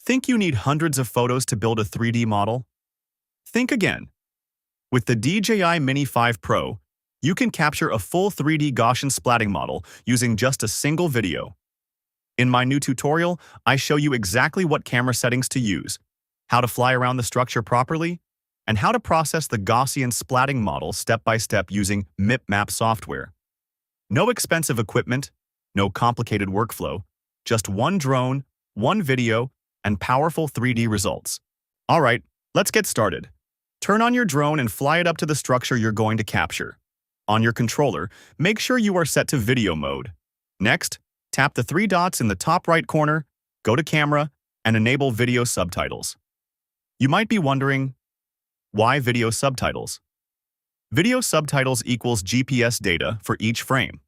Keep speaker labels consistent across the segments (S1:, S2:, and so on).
S1: Think you need hundreds of photos to build a 3D model? Think again. With the DJI Mini 5 Pro, you can capture a full 3D Gaussian splatting model using just a single video. In my new tutorial, I show you exactly what camera settings to use, how to fly around the structure properly, and how to process the Gaussian splatting model step by step using MipMap software. No expensive equipment, no complicated workflow, just one drone, one video, and powerful 3D results. All right, let's get started. Turn on your drone and fly it up to the structure you're going to capture. On your controller, make sure you are set to video mode. Next, tap the three dots in the top right corner, go to Camera, and enable Video Subtitles. You might be wondering, why video subtitles? Video subtitles equals GPS data for each frame.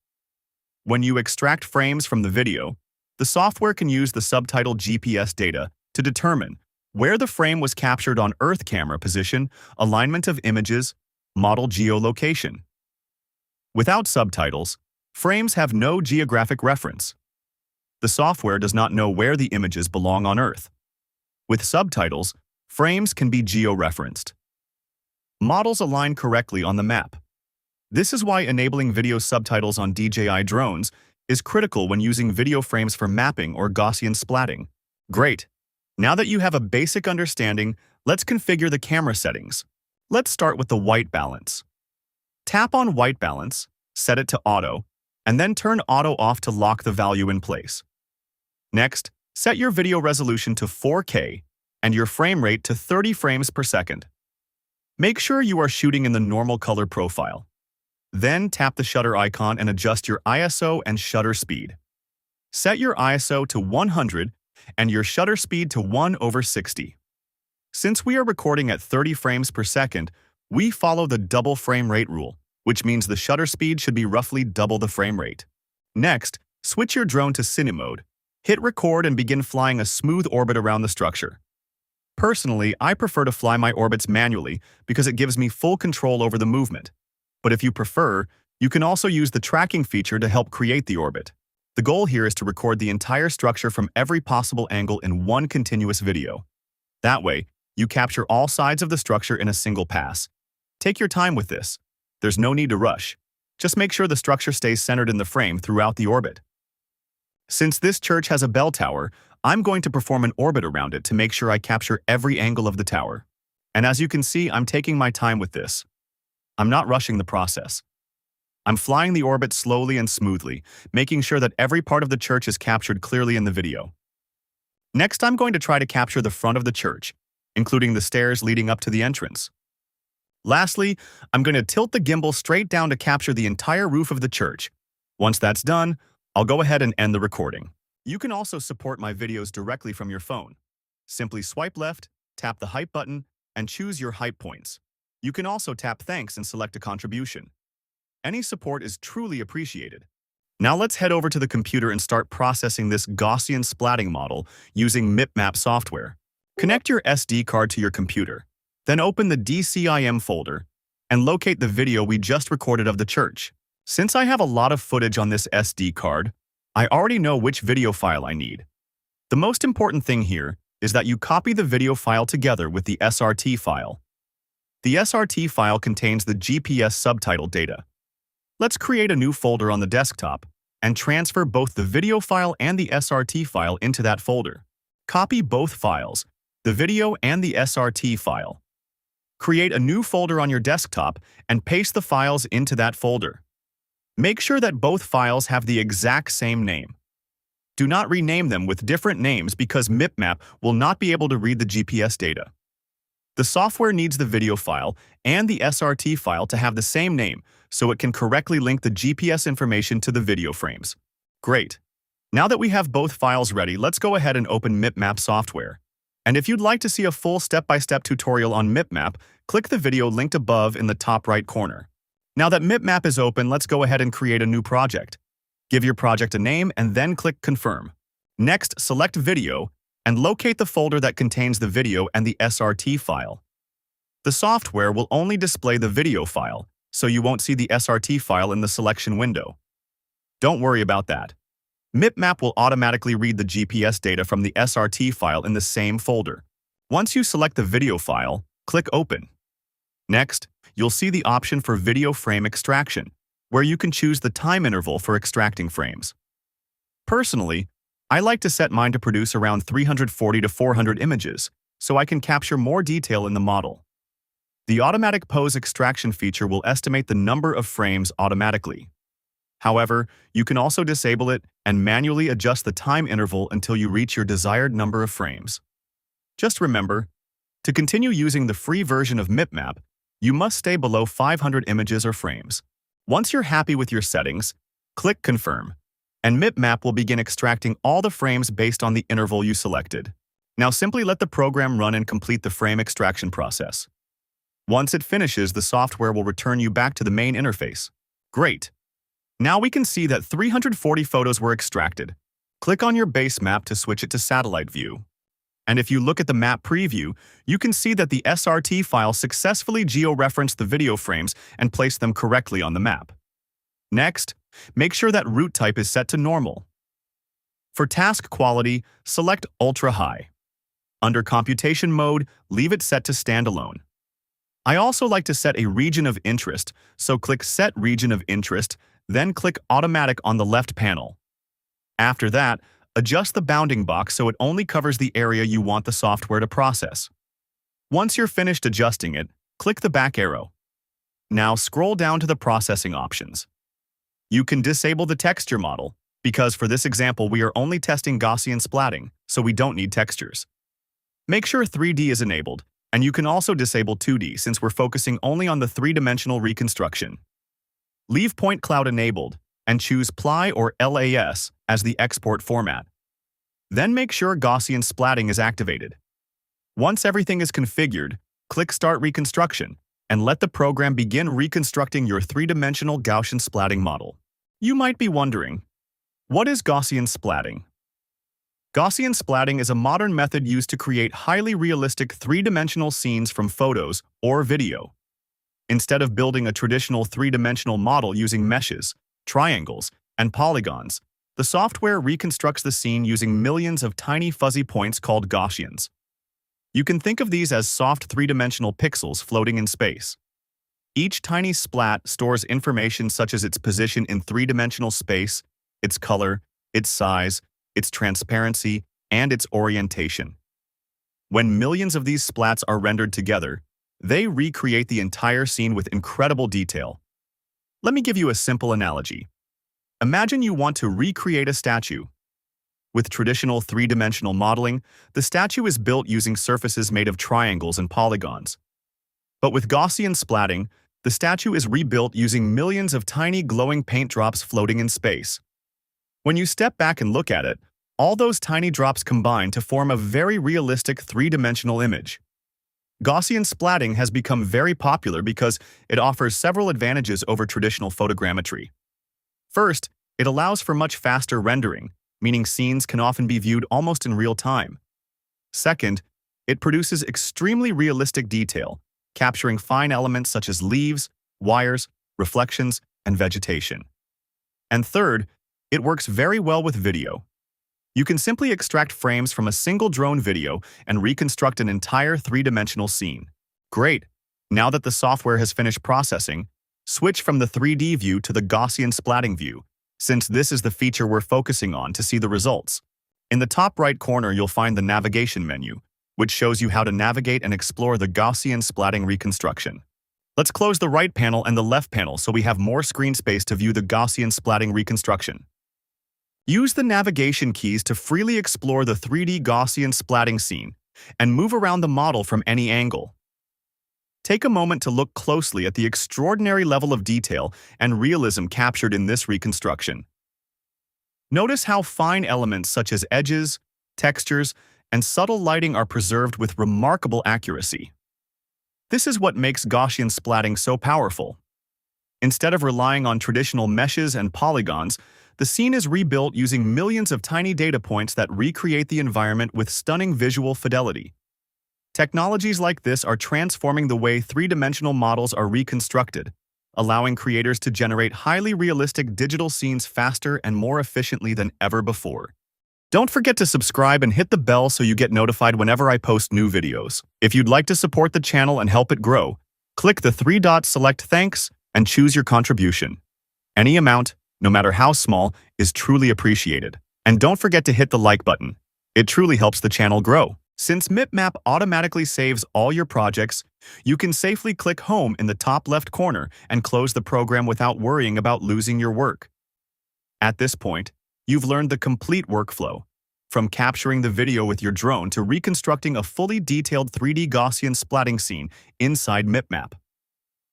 S1: When you extract frames from the video, the software can use the subtitle GPS data to determine where the frame was captured on Earth camera position, alignment of images, model geolocation. Without subtitles, frames have no geographic reference. The software does not know where the images belong on Earth. With subtitles, frames can be geo-referenced. Models align correctly on the map. This is why enabling video subtitles on DJI drones is critical when using video frames for mapping or Gaussian splatting. Great! Now that you have a basic understanding, let's configure the camera settings. Let's start with the white balance. Tap on white balance, set it to auto, and then turn auto off to lock the value in place. Next, set your video resolution to 4K and your frame rate to 30 frames per second. Make sure you are shooting in the normal color profile. Then tap the shutter icon and adjust your ISO and shutter speed. Set your ISO to 100 and your shutter speed to 1/60. Since we are recording at 30 frames per second, we follow the double frame rate rule, which means the shutter speed should be roughly double the frame rate. Next, switch your drone to cine mode, hit record and begin flying a smooth orbit around the structure. Personally, I prefer to fly my orbits manually because it gives me full control over the movement. But if you prefer, you can also use the tracking feature to help create the orbit. The goal here is to record the entire structure from every possible angle in one continuous video. That way, you capture all sides of the structure in a single pass. Take your time with this. There's no need to rush. Just make sure the structure stays centered in the frame throughout the orbit. Since this church has a bell tower, I'm going to perform an orbit around it to make sure I capture every angle of the tower. And as you can see, I'm taking my time with this. I'm not rushing the process. I'm flying the orbit slowly and smoothly, making sure that every part of the church is captured clearly in the video. Next, I'm going to try to capture the front of the church, including the stairs leading up to the entrance. Lastly, I'm going to tilt the gimbal straight down to capture the entire roof of the church. Once that's done, I'll go ahead and end the recording. You can also support my videos directly from your phone. Simply swipe left, tap the hype button, and choose your hype points. You can also tap thanks and select a contribution. Any support is truly appreciated. Now let's head over to the computer and start processing this Gaussian splatting model using MipMap software. Connect your SD card to your computer, then open the DCIM folder and locate the video we just recorded of the church. Since I have a lot of footage on this SD card, I already know which video file I need. The most important thing here is that you copy the video file together with the SRT file. The SRT file contains the GPS subtitle data. Let's create a new folder on the desktop and transfer both the video file and the SRT file into that folder. Copy both files, the video and the SRT file. Create a new folder on your desktop and paste the files into that folder. Make sure that both files have the exact same name. Do not rename them with different names because MipMap will not be able to read the GPS data. The software needs the video file and the SRT file to have the same name so it can correctly link the GPS information to the video frames. Great! Now that we have both files ready, let's go ahead and open MipMap software. And if you'd like to see a full step-by-step tutorial on MipMap, click the video linked above in the top right corner. Now that MipMap is open, let's go ahead and create a new project. Give your project a name and then click Confirm. Next, select Video and locate the folder that contains the video and the SRT file. The software will only display the video file, so you won't see the SRT file in the selection window. Don't worry about that. MipMap will automatically read the GPS data from the SRT file in the same folder. Once you select the video file, click Open. Next, you'll see the option for video frame extraction, where you can choose the time interval for extracting frames. Personally, I like to set mine to produce around 340 to 400 images, so I can capture more detail in the model. The automatic pose extraction feature will estimate the number of frames automatically. However, you can also disable it and manually adjust the time interval until you reach your desired number of frames. Just remember, to continue using the free version of MipMap, you must stay below 500 images or frames. Once you're happy with your settings, click Confirm, and MipMap will begin extracting all the frames based on the interval you selected. Now simply let the program run and complete the frame extraction process. Once it finishes, the software will return you back to the main interface. Great! Now we can see that 340 photos were extracted. Click on your base map to switch it to satellite view. And if you look at the map preview, you can see that the SRT file successfully geo-referenced the video frames and placed them correctly on the map. Next, make sure that root type is set to normal. For task quality, select Ultra High. Under computation mode, leave it set to standalone. I also like to set a region of interest, so click Set Region of Interest, then click Automatic on the left panel. After that, adjust the bounding box so it only covers the area you want the software to process. Once you're finished adjusting it, click the back arrow. Now scroll down to the processing options. You can disable the texture model, because for this example we are only testing Gaussian splatting, so we don't need textures. Make sure 3D is enabled, and you can also disable 2D since we're focusing only on the three-dimensional reconstruction. Leave point cloud enabled, and choose PLY or LAS as the export format. Then make sure Gaussian splatting is activated. Once everything is configured, click Start Reconstruction, and let the program begin reconstructing your three-dimensional Gaussian splatting model. You might be wondering, what is Gaussian splatting? Gaussian splatting is a modern method used to create highly realistic three-dimensional scenes from photos or video. Instead of building a traditional three-dimensional model using meshes, triangles, and polygons, the software reconstructs the scene using millions of tiny fuzzy points called Gaussians. You can think of these as soft three-dimensional pixels floating in space. Each tiny splat stores information such as its position in three-dimensional space, its color, its size, its transparency, and its orientation. When millions of these splats are rendered together, they recreate the entire scene with incredible detail. Let me give you a simple analogy. Imagine you want to recreate a statue. With traditional three-dimensional modeling, the statue is built using surfaces made of triangles and polygons. But with Gaussian splatting, the statue is rebuilt using millions of tiny glowing paint drops floating in space. When you step back and look at it, all those tiny drops combine to form a very realistic three-dimensional image. Gaussian splatting has become very popular because it offers several advantages over traditional photogrammetry. First, it allows for much faster rendering, meaning scenes can often be viewed almost in real time. Second, it produces extremely realistic detail, capturing fine elements such as leaves, wires, reflections, and vegetation. And third, it works very well with video. You can simply extract frames from a single drone video and reconstruct an entire three-dimensional scene. Great! Now that the software has finished processing, switch from the 3D view to the Gaussian splatting view, since this is the feature we're focusing on to see the results. In the top right corner, you'll find the navigation menu, which shows you how to navigate and explore the Gaussian splatting reconstruction. Let's close the right panel and the left panel so we have more screen space to view the Gaussian splatting reconstruction. Use the navigation keys to freely explore the 3D Gaussian splatting scene and move around the model from any angle. Take a moment to look closely at the extraordinary level of detail and realism captured in this reconstruction. Notice how fine elements such as edges, textures, and subtle lighting are preserved with remarkable accuracy. This is what makes Gaussian splatting so powerful. Instead of relying on traditional meshes and polygons, the scene is rebuilt using millions of tiny data points that recreate the environment with stunning visual fidelity. Technologies like this are transforming the way three-dimensional models are reconstructed, allowing creators to generate highly realistic digital scenes faster and more efficiently than ever before. Don't forget to subscribe and hit the bell so you get notified whenever I post new videos. If you'd like to support the channel and help it grow, click the three dots, select Thanks, and choose your contribution. Any amount, no matter how small, is truly appreciated. And don't forget to hit the like button. It truly helps the channel grow. Since MipMap automatically saves all your projects, you can safely click Home in the top left corner and close the program without worrying about losing your work. At this point, you've learned the complete workflow, from capturing the video with your drone to reconstructing a fully detailed 3D Gaussian splatting scene inside MipMap.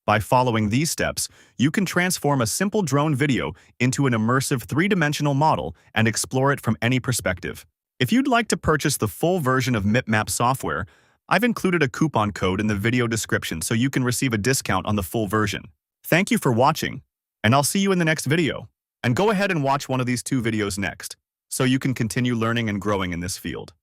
S1: By following these steps, you can transform a simple drone video into an immersive three-dimensional model and explore it from any perspective. If you'd like to purchase the full version of MipMap software, I've included a coupon code in the video description so you can receive a discount on the full version. Thank you for watching, and I'll see you in the next video. And go ahead and watch one of these two videos next, so you can continue learning and growing in this field.